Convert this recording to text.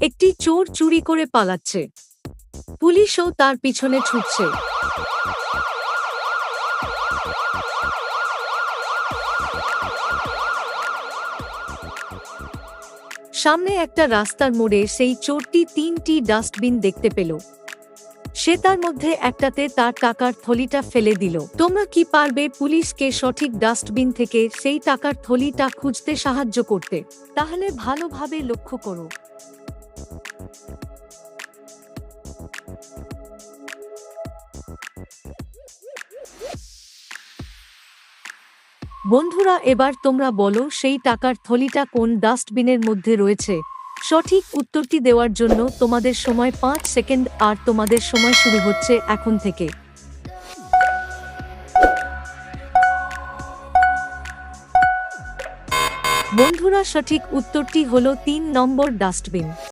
একটি চোর চুরি করে পালাচ্ছে। পুলিশও তার পিছনে ছুটছে। সামনে একটা রাস্তার মোড়ে সেই চোরটি 3টি ডাস্টবিন দেখতে পেল। সে তার মধ্যে একটাতে তার টাকার থলিটা ফেলে দিল। তোমরা কি পারবে পুলিশকে সঠিক ডাস্টবিন থেকে সেই টাকার থলিটা খুঁজতে সাহায্য করতে? তাহলে ভালোভাবে লক্ষ্য করো। বন্ধুরা, এবার তোমরা বলো সেই টাকার থলিটা কোন ডাস্টবিনের মধ্যে রয়েছে। সঠিক উত্তরটি দেওয়ার জন্য তোমাদের সময় 5 সেকেন্ড, আর তোমাদের সময় শুরু হচ্ছে এখন থেকে। বন্ধুরা, সঠিক উত্তরটি হলো 3 নম্বর ডাস্টবিন।